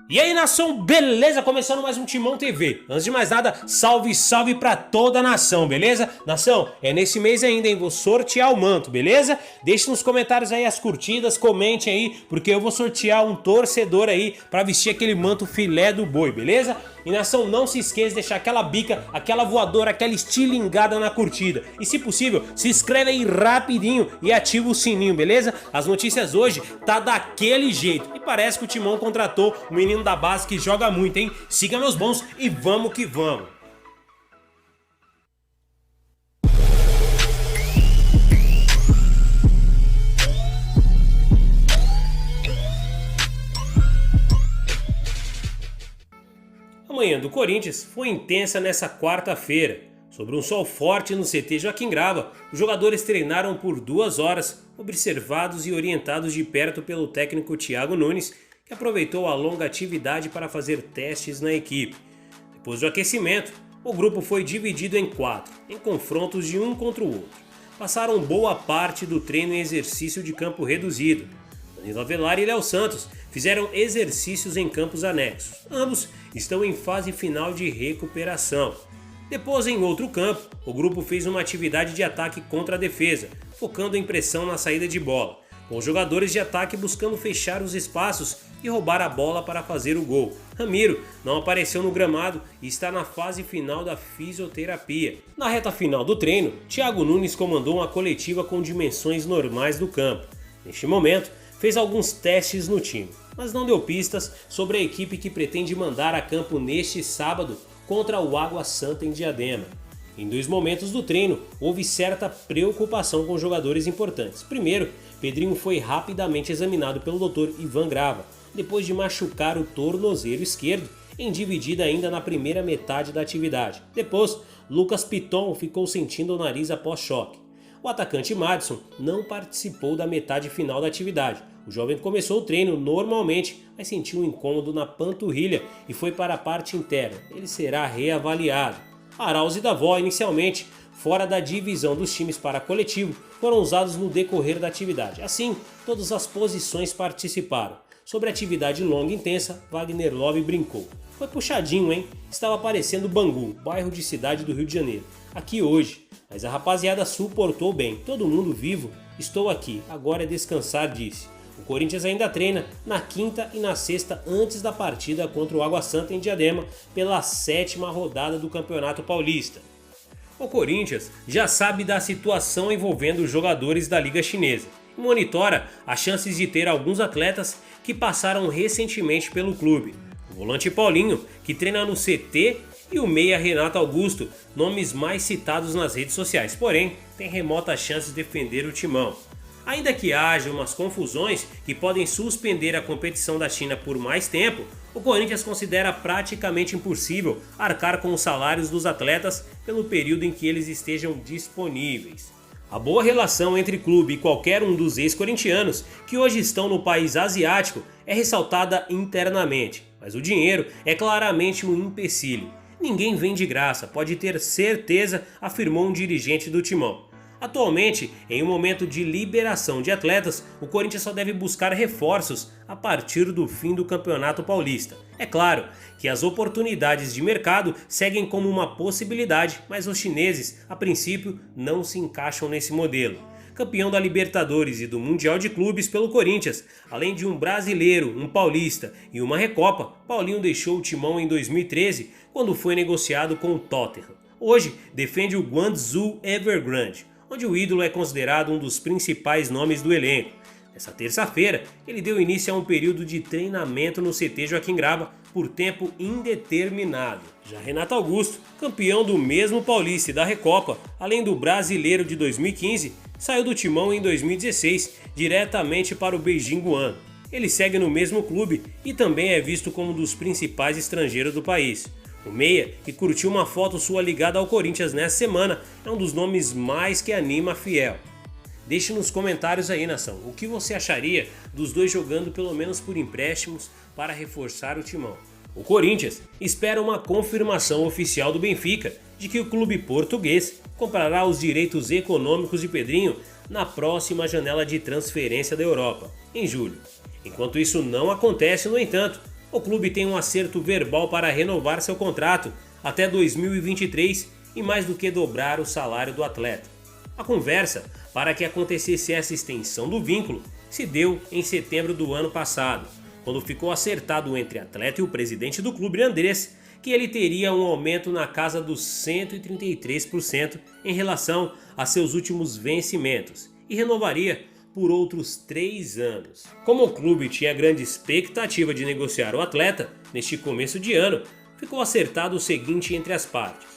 E aí, nação, beleza? Começando mais um Timão TV. Antes de mais nada, salve, salve pra toda a nação, beleza? Nação, é nesse mês ainda, hein? Vou sortear o manto, beleza? Deixe nos comentários aí as curtidas, comente aí, porque eu vou sortear um torcedor aí pra vestir aquele manto filé do boi, beleza? E nação, não se esqueça de deixar aquela bica, aquela voadora, aquela estilingada na curtida. E se possível, se inscreve aí rapidinho e ativa o sininho, beleza? As notícias hoje tá daquele jeito. E parece que o Timão contratou um menino da base que joga muito, hein? Siga meus bons e vamos que vamos. A manhã do Corinthians foi intensa nessa quarta-feira. Sob um sol forte no CT Joaquim Grava, os jogadores treinaram por 2 horas, observados e orientados de perto pelo técnico Thiago Nunes, que aproveitou a longa atividade para fazer testes na equipe. Depois do aquecimento, o grupo foi dividido em 4, em confrontos de um contra o outro. Passaram boa parte do treino em exercício de campo reduzido. Danilo Avelar e Léo Santos fizeram exercícios em campos anexos. Ambos estão em fase final de recuperação. Depois, em outro campo, o grupo fez uma atividade de ataque contra a defesa, focando em pressão na saída de bola, com os jogadores de ataque buscando fechar os espaços e roubar a bola para fazer o gol. Ramiro não apareceu no gramado e está na fase final da fisioterapia. Na reta final do treino, Thiago Nunes comandou uma coletiva com dimensões normais do campo. Neste momento, fez alguns testes no time, mas não deu pistas sobre a equipe que pretende mandar a campo neste sábado contra o Água Santa em Diadema. Em 2 momentos do treino, houve certa preocupação com jogadores importantes. Primeiro, Pedrinho foi rapidamente examinado pelo Dr. Ivan Grava, depois de machucar o tornozelo esquerdo, em dividida ainda na primeira metade da atividade. Depois, Lucas Piton ficou sentindo o nariz após choque. O atacante Madison não participou da metade final da atividade. O jovem começou o treino normalmente, mas sentiu um incômodo na panturrilha e foi para a parte interna. Ele será reavaliado. Arauz e Davó, inicialmente fora da divisão dos times para coletivo, foram usados no decorrer da atividade. Assim, todas as posições participaram. Sobre a atividade longa e intensa, Wagner Love brincou. Foi puxadinho, hein? Estava parecendo Bangu, bairro de cidade do Rio de Janeiro. Aqui hoje. Mas a rapaziada suportou bem. Todo mundo vivo. Estou aqui. Agora é descansar, disse. O Corinthians ainda treina na quinta e na sexta antes da partida contra o Água Santa em Diadema pela 7ª rodada do Campeonato Paulista. O Corinthians já sabe da situação envolvendo os jogadores da Liga Chinesa e monitora as chances de ter alguns atletas que passaram recentemente pelo clube. O volante Paulinho, que treina no CT, e o meia Renato Augusto, nomes mais citados nas redes sociais, porém tem remota chance de defender o timão. Ainda que haja umas confusões que podem suspender a competição da China por mais tempo, o Corinthians considera praticamente impossível arcar com os salários dos atletas pelo período em que eles estejam disponíveis. A boa relação entre clube e qualquer um dos ex-corintianos que hoje estão no país asiático é ressaltada internamente, mas o dinheiro é claramente um empecilho. Ninguém vem de graça, pode ter certeza, afirmou um dirigente do Timão. Atualmente, em um momento de liberação de atletas, o Corinthians só deve buscar reforços a partir do fim do Campeonato Paulista. É claro que as oportunidades de mercado seguem como uma possibilidade, mas os chineses, a princípio, não se encaixam nesse modelo. Campeão da Libertadores e do Mundial de Clubes pelo Corinthians, além de um brasileiro, um paulista e uma Recopa, Paulinho deixou o Timão em 2013, quando foi negociado com o Tottenham. Hoje defende o Guangzhou Evergrande, onde o ídolo é considerado um dos principais nomes do elenco. Nessa terça-feira, ele deu início a um período de treinamento no CT Joaquim Grava por tempo indeterminado. Já Renato Augusto, campeão do mesmo Paulista e da Recopa, além do Brasileiro de 2015, saiu do Timão em 2016 diretamente para o Beijing Guan. Ele segue no mesmo clube e também é visto como um dos principais estrangeiros do país. O meia, que curtiu uma foto sua ligada ao Corinthians nessa semana, é um dos nomes mais que anima a fiel. Deixe nos comentários aí, nação, o que você acharia dos dois jogando pelo menos por empréstimos para reforçar o timão. O Corinthians espera uma confirmação oficial do Benfica de que o clube português comprará os direitos econômicos de Pedrinho na próxima janela de transferência da Europa, em julho. Enquanto isso não acontece, no entanto, O clube tem um acerto verbal para renovar seu contrato até 2023 e mais do que dobrar o salário do atleta. A conversa para que acontecesse essa extensão do vínculo se deu em setembro do ano passado, quando ficou acertado entre o atleta e o presidente do clube, Andrés, que ele teria um aumento na casa dos 133% em relação a seus últimos vencimentos e renovaria por outros 3 anos. Como o clube tinha grande expectativa de negociar o atleta neste começo de ano, ficou acertado o seguinte entre as partes.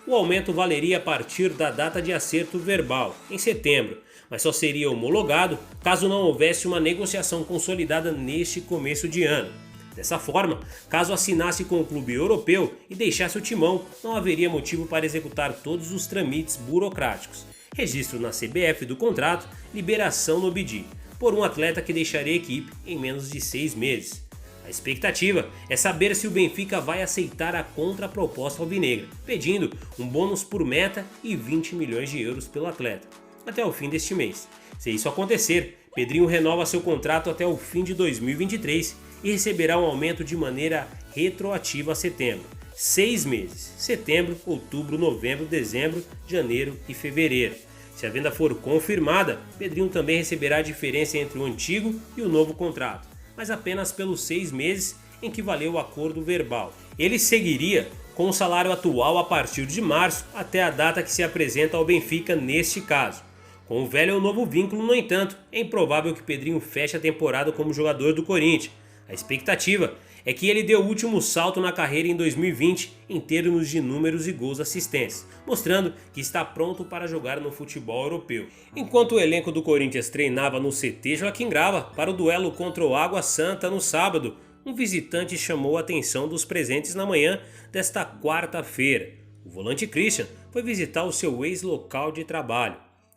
O aumento valeria a partir da data de acerto verbal, em setembro, mas só seria homologado caso não houvesse uma negociação consolidada neste começo de ano. Dessa forma, caso assinasse com o clube europeu e deixasse o timão, não haveria motivo para executar todos os trâmites burocráticos. Registro na CBF do contrato, liberação no BID, por um atleta que deixaria a equipe em menos de 6 meses. A expectativa é saber se o Benfica vai aceitar a contraproposta alvinegra, pedindo um bônus por meta e 20 milhões de euros pelo atleta, até o fim deste mês. Se isso acontecer, Pedrinho renova seu contrato até o fim de 2023 e receberá um aumento de maneira retroativa a setembro. 6 meses, setembro, outubro, novembro, dezembro, janeiro e fevereiro. Se a venda for confirmada, Pedrinho também receberá a diferença entre o antigo e o novo contrato, mas apenas pelos 6 meses em que valeu o acordo verbal. Ele seguiria com o salário atual a partir de março até a data que se apresenta ao Benfica neste caso. Com o velho ou novo vínculo, no entanto, é improvável que Pedrinho feche a temporada como jogador do Corinthians. A expectativa é que ele dê o último salto na carreira em 2020 em termos de números e gols assistentes, mostrando que está pronto para jogar no futebol europeu. Enquanto o elenco do Corinthians treinava no CT Joaquim Grava para o duelo contra o Água Santa no sábado, um visitante chamou a atenção dos presentes na manhã desta quarta-feira. O volante Christian foi visitar o seu ex-local de trabalho.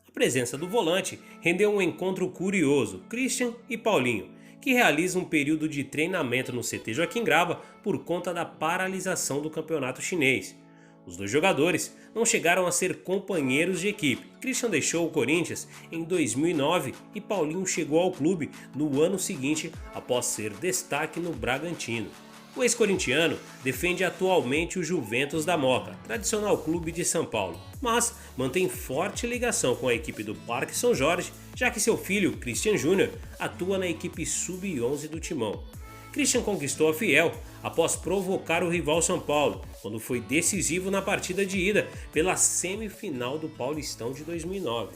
A presença do volante rendeu um encontro curioso, Christian e Paulinho, que realiza um período de treinamento no CT Joaquim Grava por conta da paralisação do campeonato chinês. Os dois jogadores não chegaram a ser companheiros de equipe. Christian deixou o Corinthians em 2009 e Paulinho chegou ao clube no ano seguinte após ser destaque no Bragantino. O ex-corintiano defende atualmente o Juventus da Moca, tradicional clube de São Paulo, mas mantém forte ligação com a equipe do Parque São Jorge, já que seu filho, Christian Júnior, atua na equipe sub-11 do Timão. Christian conquistou a Fiel após provocar o rival São Paulo, quando foi decisivo na partida de ida pela semifinal do Paulistão de 2009.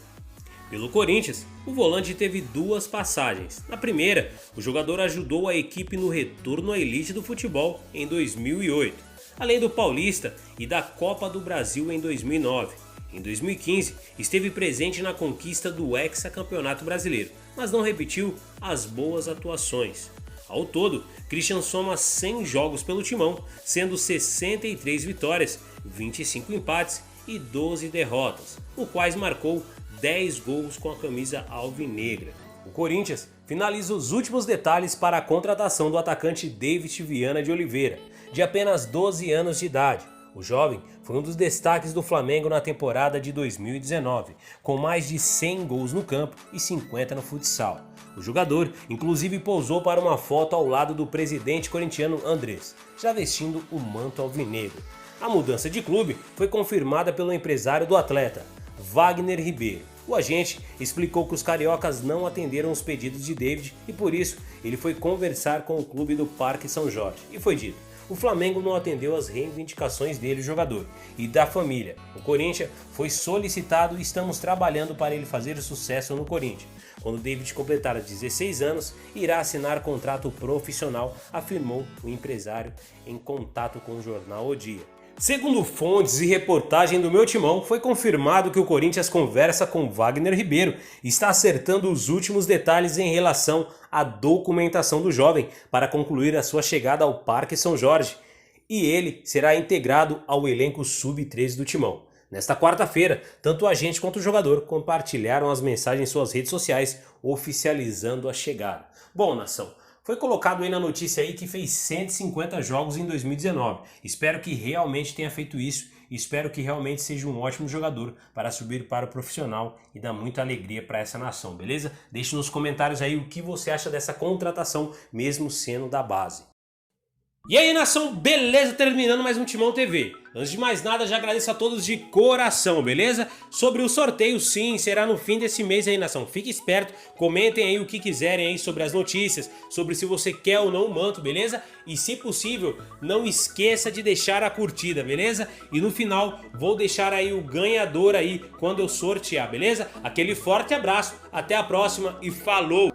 Pelo Corinthians, o volante teve 2 passagens. Na primeira, o jogador ajudou a equipe no retorno à elite do futebol em 2008, além do Paulista e da Copa do Brasil em 2009. Em 2015, esteve presente na conquista do hexacampeonato brasileiro, mas não repetiu as boas atuações. Ao todo, Christian soma 100 jogos pelo Timão, sendo 63 vitórias, 25 empates e 12 derrotas, no quais marcou 10 gols com a camisa alvinegra. O Corinthians finaliza os últimos detalhes para a contratação do atacante David Viana de Oliveira, de apenas 12 anos de idade. O jovem foi um dos destaques do Flamengo na temporada de 2019, com mais de 100 gols no campo e 50 no futsal. O jogador inclusive pousou para uma foto ao lado do presidente corintiano Andrés, já vestindo o manto alvinegro. A mudança de clube foi confirmada pelo empresário do atleta, Wagner Ribeiro. O agente explicou que os cariocas não atenderam os pedidos de David e por isso ele foi conversar com o clube do Parque São Jorge. E foi dito: o Flamengo não atendeu às reivindicações dele, jogador, e da família. O Corinthians foi solicitado e estamos trabalhando para ele fazer sucesso no Corinthians. Quando David completar 16 anos, irá assinar contrato profissional, afirmou o empresário em contato com o jornal O Dia. Segundo fontes e reportagem do Meu Timão, foi confirmado que o Corinthians conversa com Wagner Ribeiro e está acertando os últimos detalhes em relação à documentação do jovem para concluir a sua chegada ao Parque São Jorge, e ele será integrado ao elenco sub-13 do Timão. Nesta quarta-feira, tanto o agente quanto o jogador compartilharam as mensagens em suas redes sociais oficializando a chegada. Bom, nação, foi colocado aí na notícia aí que fez 150 jogos em 2019. Espero que realmente tenha feito isso e espero que realmente seja um ótimo jogador para subir para o profissional e dar muita alegria para essa nação, beleza? Deixe nos comentários aí o que você acha dessa contratação, mesmo sendo da base. E aí, nação, beleza? Terminando mais um Timão TV. Antes de mais nada, já agradeço a todos de coração, beleza? Sobre o sorteio, sim, será no fim desse mês aí, nação. Fique esperto, comentem aí o que quiserem aí sobre as notícias, sobre se você quer ou não o manto, beleza? E se possível, não esqueça de deixar a curtida, beleza? E no final, vou deixar aí o ganhador aí quando eu sortear, beleza? Aquele forte abraço, até a próxima e falou!